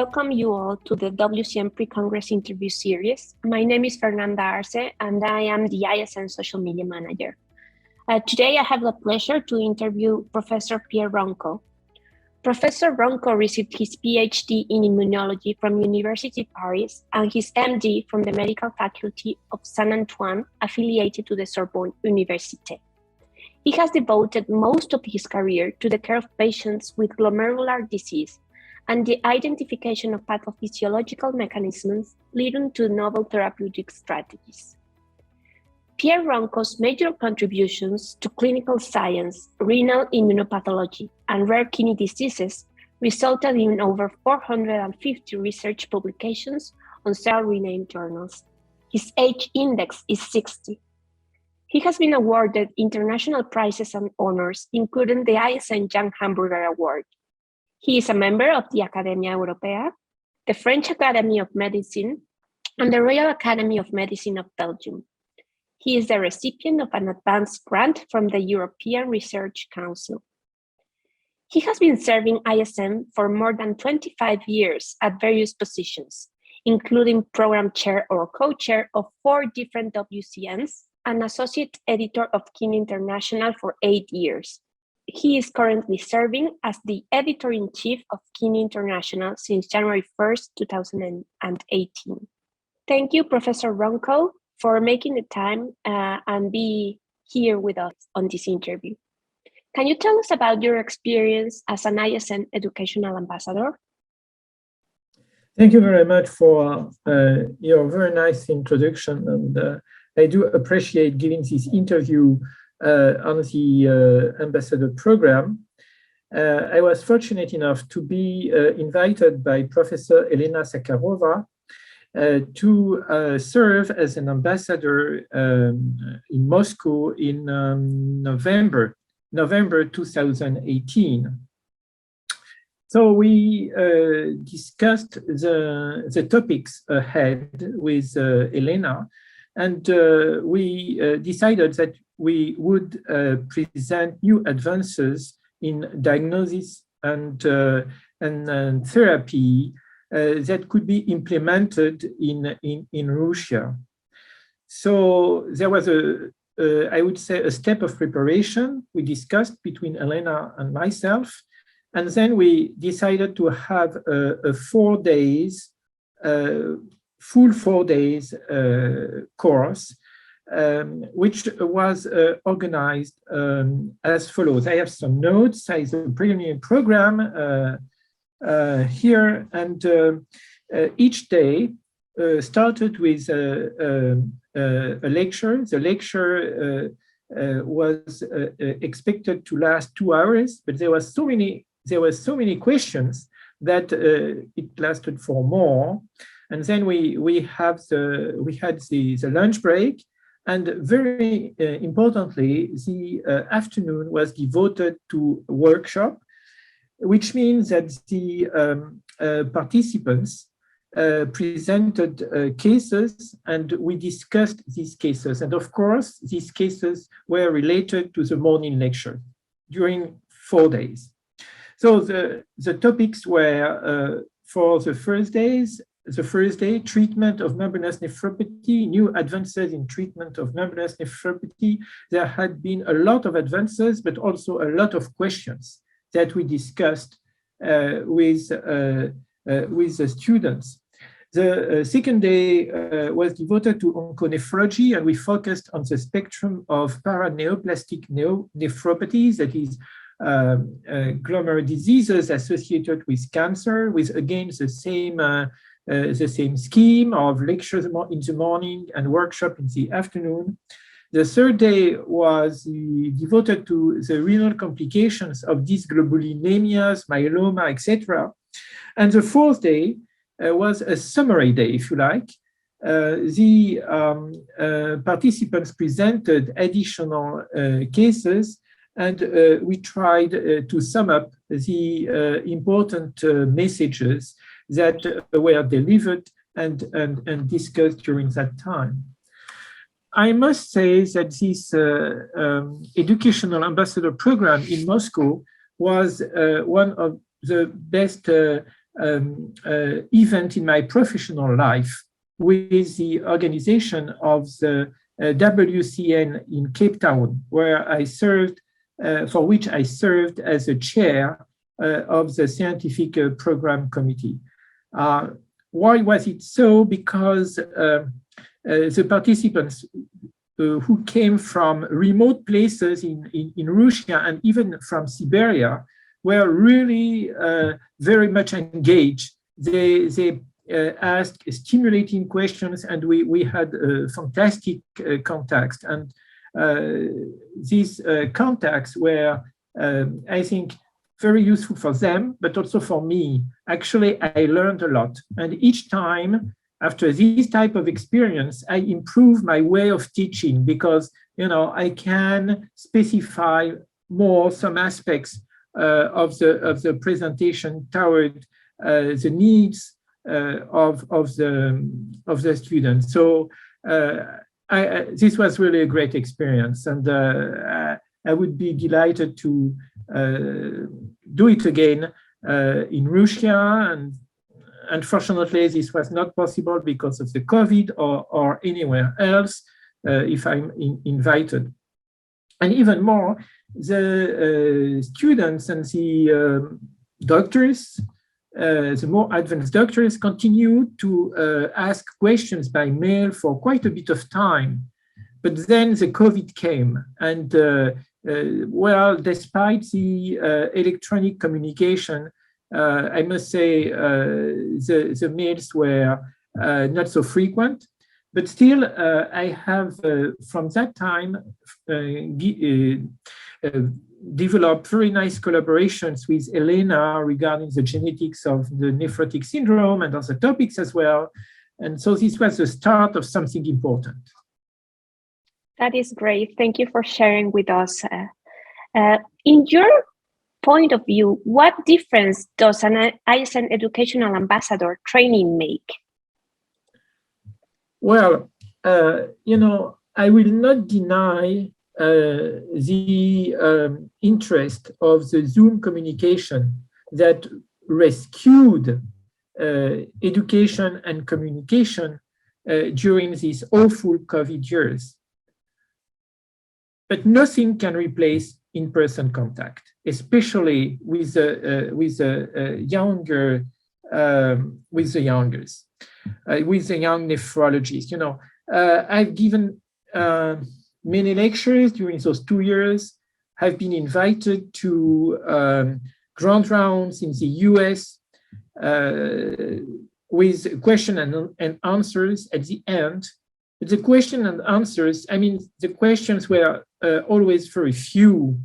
welcome you all to the WCN Pre-Congress interview series. My name is Fernanda Arce, and I am the ISN Social Media Manager. Today, I have the pleasure to interview Professor Pierre Ronco. Professor Ronco received his PhD in immunology from University Paris and his MD from the Medical Faculty of Saint Antoine, affiliated to the Sorbonne Université. He has devoted most of his career to the care of patients with glomerular disease and the identification of pathophysiological mechanisms leading to novel therapeutic strategies. Pierre Ronco's major contributions to clinical science, renal immunopathology, and rare kidney diseases resulted in over 450 research publications on several renowned journals. His age index is 60. He has been awarded international prizes and honors, including the ISN Jan Hamburger Award. He is a member of the Academia Europea, the French Academy of Medicine, and the Royal Academy of Medicine of Belgium. He is the recipient of an advanced grant from the European Research Council. He has been serving ISN for more than 25 years at various positions, including program chair or co-chair of 4 different WCNs, and associate editor of Kidney International for 8 years. He is currently serving as the editor-in-chief of Kidney International since January 1st, 2018. Thank you, Professor Ronco, for making the time and be here with us on this interview. Can you tell us about your experience as an ISN educational ambassador? Thank you very much for your very nice introduction, and I do appreciate giving this interview on the ambassador program. I was fortunate enough to be invited by Professor Elena Sakharova to serve as an ambassador in Moscow in November 2018. So we discussed the topics ahead with Elena, and we decided that we would present new advances in diagnosis and therapy that could be implemented in Russia. So there was I would say, a step of preparation we discussed between Elena and myself, and then we decided to have a 4 days, full 4 days course, which was organized as follows. I have some notes. I have a preliminary program here, and each day started with a lecture. The lecture was expected to last 2 hours, but there were so many questions that it lasted for more. And then we had the lunch break, and very importantly, the afternoon was devoted to workshop, which means that the participants presented cases, and we discussed these cases. And of course, these cases were related to the morning lecture during 4 days. So the topics were for the first day, treatment of membranous nephropathy, new advances in treatment of membranous nephropathy. There had been a lot of advances, but also a lot of questions that we discussed with the students. The second day was devoted to onconephrology, and we focused on the spectrum of paraneoplastic nephropathies, that is, glomerular diseases associated with cancer, with again the same scheme of lectures in the morning and workshop in the afternoon. The third day was devoted to the renal complications of dysglobulinemias, myeloma, etc. And the fourth day was a summary day, if you like. The participants presented additional cases, and we tried to sum up the important messages that were delivered and discussed during that time. I must say that this educational ambassador program in Moscow was one of the best event in my professional life with the organization of the WCN in Cape Town, where I served, for which I served as a chair of the scientific program committee. Why was it so? Because the participants who came from remote places in Russia and even from Siberia were really very much engaged. They asked stimulating questions, and we had fantastic contacts. And these contacts were, I think, very useful for them, but also for me. Actually, I learned a lot. And each time, after this type of experience, I improve my way of teaching because, I can specify more some aspects of the presentation toward the needs of the students. So this was really a great experience, and I would be delighted to do it again in Russia. And unfortunately, this was not possible because of the COVID or anywhere else if I'm invited. And even more, the students and the doctors, the more advanced doctors, continue to ask questions by mail for quite a bit of time. But then the COVID came, and well, despite the electronic communication, I must say the mails were not so frequent. But still, I have, from that time, developed very nice collaborations with Elena regarding the genetics of the nephrotic syndrome and other topics as well. And so this was the start of something important. That is great. Thank you for sharing with us. In your point of view, what difference does an ISN educational ambassador training make? Well, I will not deny the interest of the Zoom communication that rescued education and communication during these awful COVID years. But nothing can replace in-person contact, especially with the youngers, with the young nephrologists. I've given many lectures during those 2 years. I've been invited to grand rounds in the US with question and answers at the end. But the question and answers, the questions were always very few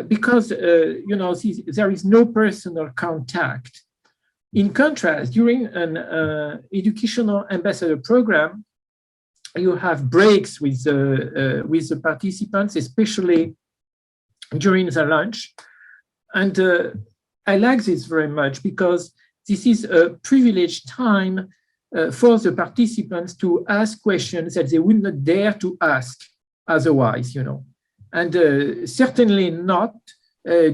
because, there is no personal contact. In contrast, during an educational ambassador program, you have breaks with the participants, especially during the lunch. And I like this very much because this is a privileged time for the participants to ask questions that they would not dare to ask otherwise, and certainly not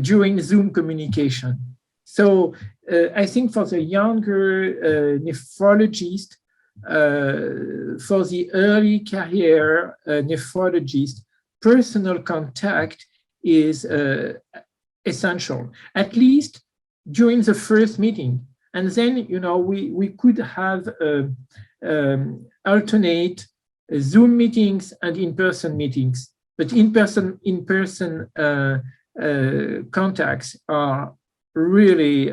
during Zoom communication. So I think for the younger nephrologist, for the early career nephrologist, personal contact is essential, at least during the first meeting. And then, we could have alternate Zoom meetings and in-person meetings. But in-person contacts are really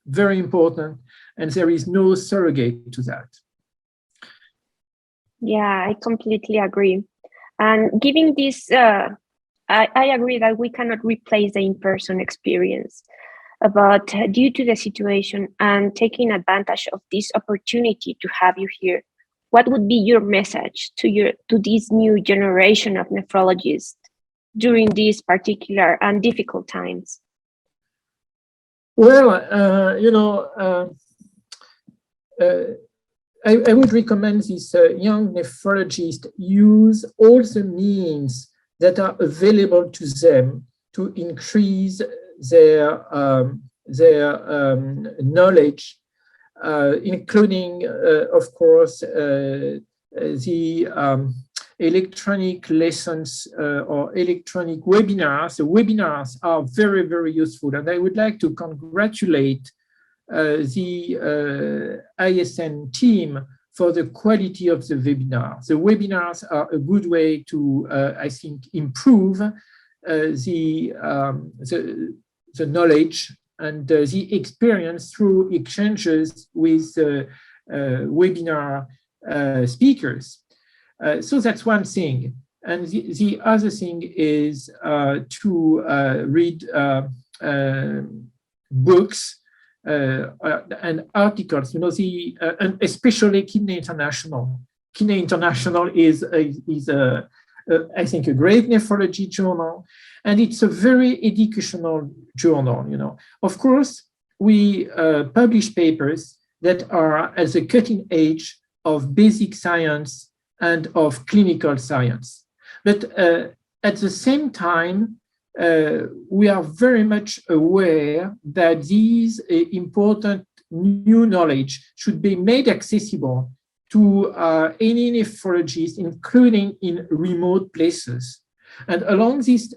very important, and there is no surrogate to that. Yeah, I completely agree. And giving this, I agree that we cannot replace the in-person experience. But due to the situation and taking advantage of this opportunity to have you here, what would be your message to this new generation of nephrologists during these particular and difficult times? Well, I would recommend these young nephrologists use all the means that are available to them to increase their knowledge, including, of course, the electronic lessons or electronic webinars. The webinars are very, very useful. And I would like to congratulate the ISN team for the quality of the webinar. The webinars are a good way to, I think, improve the knowledge and the experience through exchanges with webinar speakers. So that's one thing. And the other thing is to read books and articles, you know, and especially Kidney International. Kidney International is I think, a great nephrology journal, and it's a very educational journal, you know. Of course, we publish papers that are at the cutting edge of basic science and of clinical science. But at the same time, we are very much aware that these important new knowledge should be made accessible to any nephrologist, including in remote places. And along this,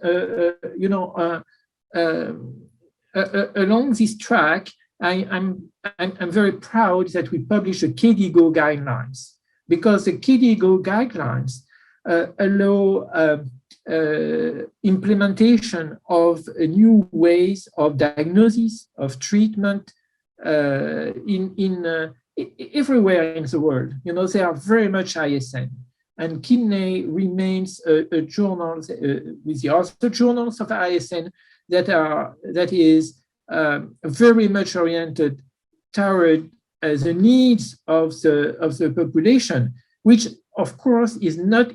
along this track, I'm very proud that we publish the KDIGO guidelines, because the KDIGO guidelines allow implementation of new ways of diagnosis, of treatment everywhere in the world. You know, they are very much ISN. And Kidney remains a journal with the other journals of ISN that is very much oriented toward the needs of the population, which of course is not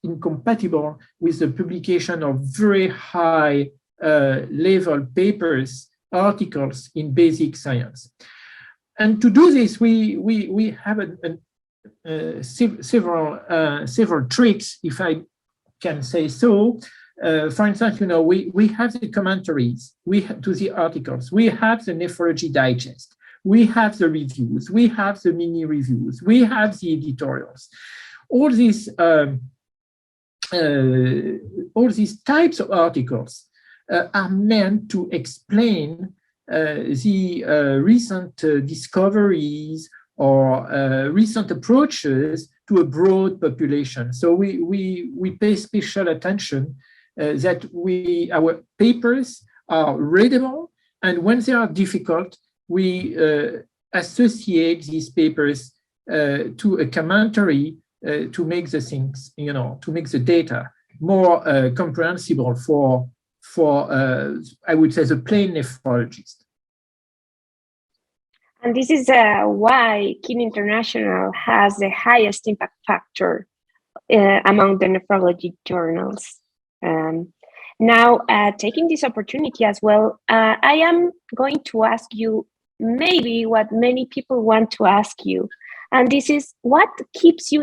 incompatible with the publication of very high level papers, articles in basic science. And to do this, we have several tricks, if I can say so. For instance, you know, we have the commentaries to the articles, we have the nephrology digest, we have the reviews, we have the mini reviews, we have the editorials. All these types of articles are meant to explain the recent discoveries or recent approaches to a broad population. So we pay special attention that our papers are readable, and when they are difficult, we associate these papers to a commentary to make the things, you know, to make the data more comprehensible for I would say, the plain nephrologist. And this is why Kidney International has the highest impact factor among the nephrology journals. Now, taking this opportunity as well, I am going to ask you maybe what many people want to ask you. And this is, what keeps you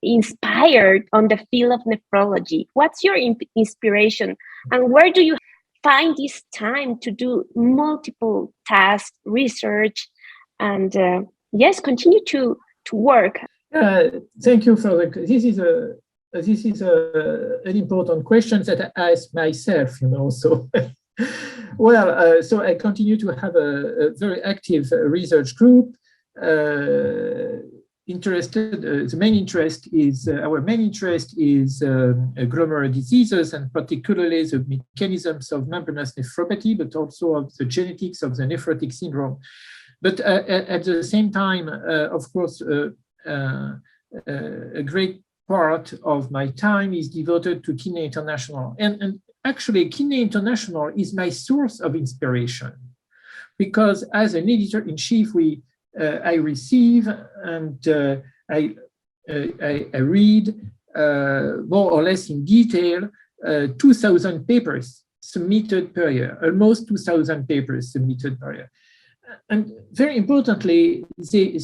inspired on the field of nephrology? What's your inspiration? And where do you find this time to do multiple tasks, research, and yes, continue to work? Thank you for this is an important question that I ask myself, you know. So, well, so I continue to have a very active research group. The main interest is our main interest is glomerular diseases, and particularly the mechanisms of membranous nephropathy, but also of the genetics of the nephrotic syndrome. But at the same time, of course, a great part of my time is devoted to Kidney International. And actually, Kidney International is my source of inspiration, because as an editor-in-chief, I receive and I read more or less in detail 2,000 papers submitted per year, almost 2,000 papers submitted per year. And very importantly, they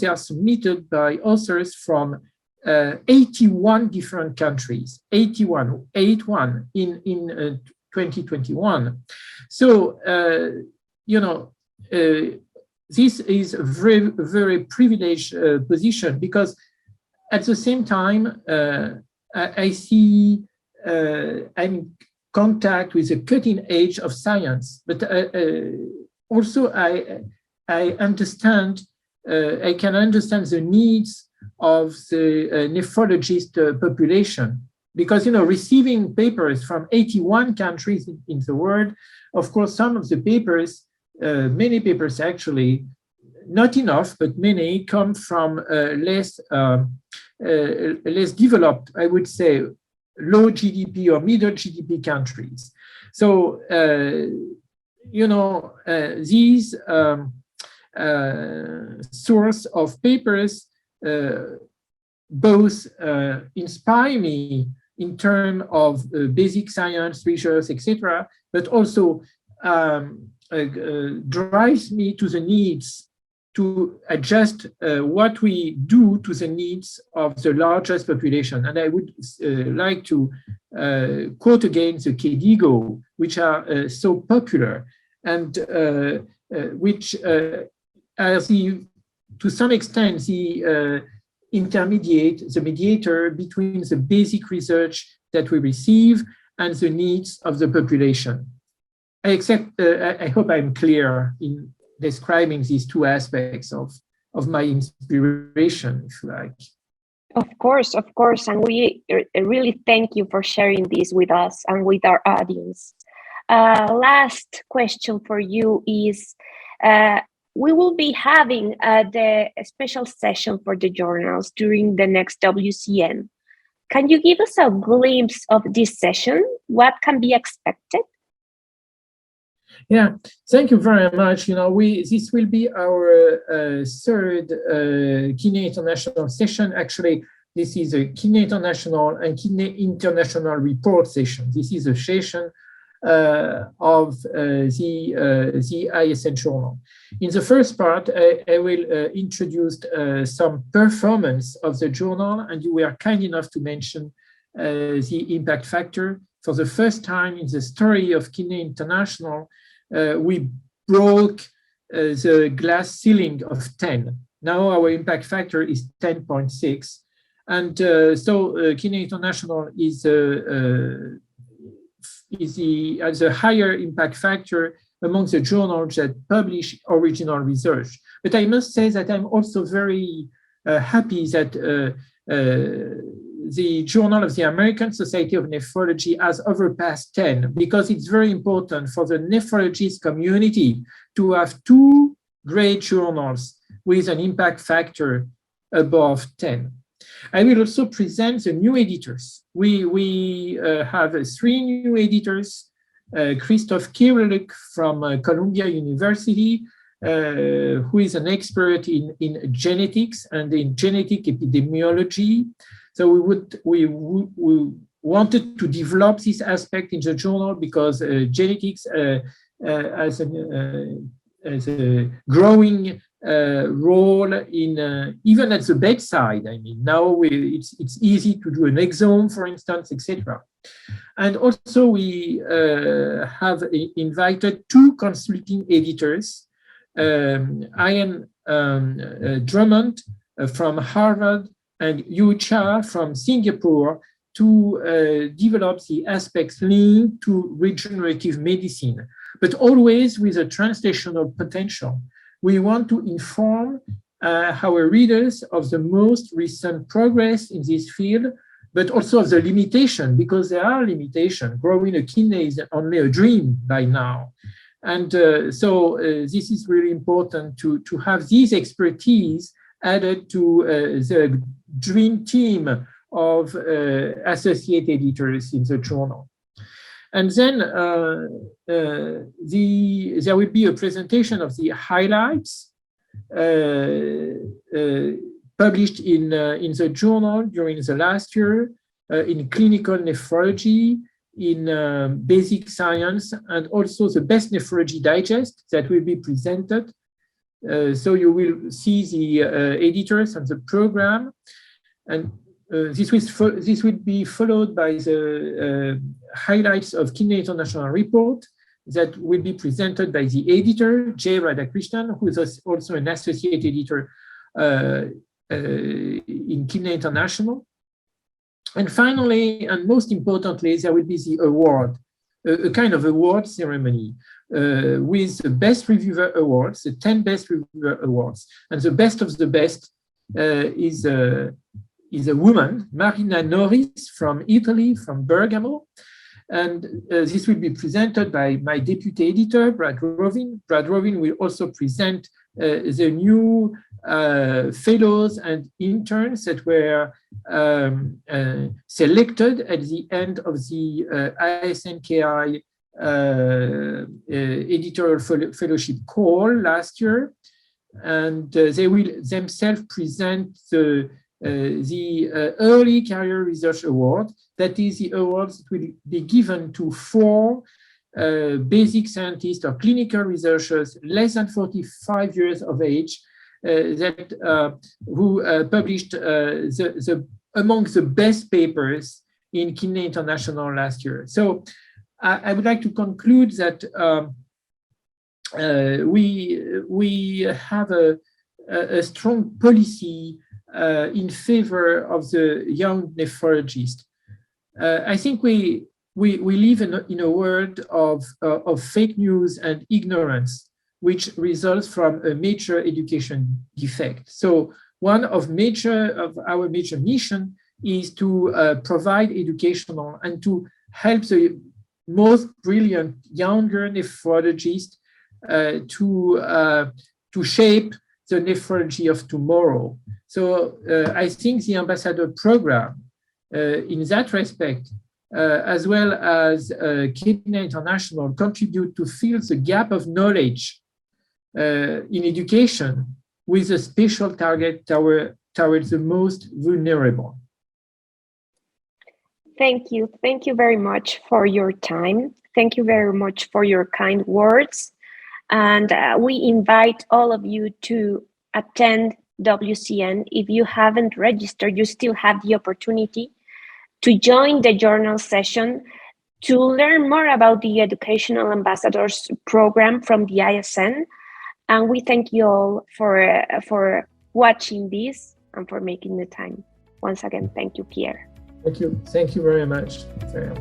are submitted by authors from 81 different countries, 81 in 2021. So you know, this is a very, very privileged position, because at the same time, I see I'm in contact with the cutting edge of science, but also I understand, I can understand the needs of the nephrologist population, because, you know, receiving papers from 81 countries in the world, of course, some of the papers, many papers actually, not enough, but many come from less developed, I would say, low GDP or middle GDP countries. So, you know, these source of papers both inspire me in terms of basic science research, etc., but also drives me to the needs to adjust what we do to the needs of the largest population. And I would like to quote again the KDIGO, which are so popular, and which are to some extent the the mediator between the basic research that we receive and the needs of the population. I hope I'm clear in describing these two aspects of my inspiration, if you like. Of course, and we really thank you for sharing this with us and with our audience. Last question for you is, we will be having the special session for the journals during the next WCN. Can you give us a glimpse of this session? What can be expected? Yeah, thank you very much. You know, this will be our third Kidney International session. Actually, this is a Kidney International and Kidney International report session. This is a session of the ISN journal. In the first part, I will introduce some performance of the journal, and you were kind enough to mention the impact factor. For the first time in the story of Kidney International, we broke the glass ceiling of 10. Now our impact factor is 10.6. And so Kidney International has a higher impact factor among the journals that publish original research. But I must say that I'm also very happy that the Journal of the American Society of Nephrology has overpassed 10, because it's very important for the nephrologist community to have two great journals with an impact factor above 10. I will also present the new editors. We have three new editors. Christoph Kirilluk from Columbia University, who is an expert in genetics and in genetic epidemiology. So we wanted to develop this aspect in the journal, because genetics has a growing role in even at the bedside. I mean, now it's easy to do an exome, for instance, etc. And also we have invited two consulting editors, Ian Drummond from Harvard and Yu Cha from Singapore, to develop the aspects linked to regenerative medicine, but always with a translational potential. We want to inform our readers of the most recent progress in this field, but also of the limitation, because there are limitations. Growing a kidney is only a dream by now. And so this is really important to have this expertise added to the dream team of associate editors in the journal. And then there will be a presentation of the highlights published in the journal during the last year in clinical nephrology, in basic science, and also the best nephrology digest that will be presented. So you will see the editors and the program, and this will be followed by the highlights of Kidney International report. that will be presented by the editor, J. Radhakrishnan, who is also an associate editor in Kidney International. And finally, and most importantly, there will be the award, a kind of award ceremony with the Best Reviewer Awards, the 10 Best Reviewer Awards. And the best of the best is a woman, Marina Norris from Italy, from Bergamo. And this will be presented by my deputy editor, Brad Rovin. Brad Rovin will also present the new fellows and interns that were selected at the end of the ISNKI editorial fellowship call last year. And they will themselves present the Early Career Research Award. That is the awards that will be given to 4 basic scientists or clinical researchers less than 45 years of age who published among the best papers in Kidney International last year. So I would like to conclude that we have a strong policy in favor of the young nephrologist. I think we live in a world of fake news and ignorance, which results from a major education defect. So one of our major mission is to provide educational and to help the most brilliant younger nephrologists to shape the nephrology of tomorrow. So I think the ambassador program in that respect, as well as Kidney International, contribute to fill the gap of knowledge in education with a special target towards the most vulnerable. Thank you. Thank you very much for your time. Thank you very much for your kind words. And we invite all of you to attend WCN. If you haven't registered, you still have the opportunity to join the journal session to learn more about the Educational Ambassadors program from the ISN. And we thank you all for watching this and for making the time. Once again, thank you, Pierre. Thank you very much, Sarah.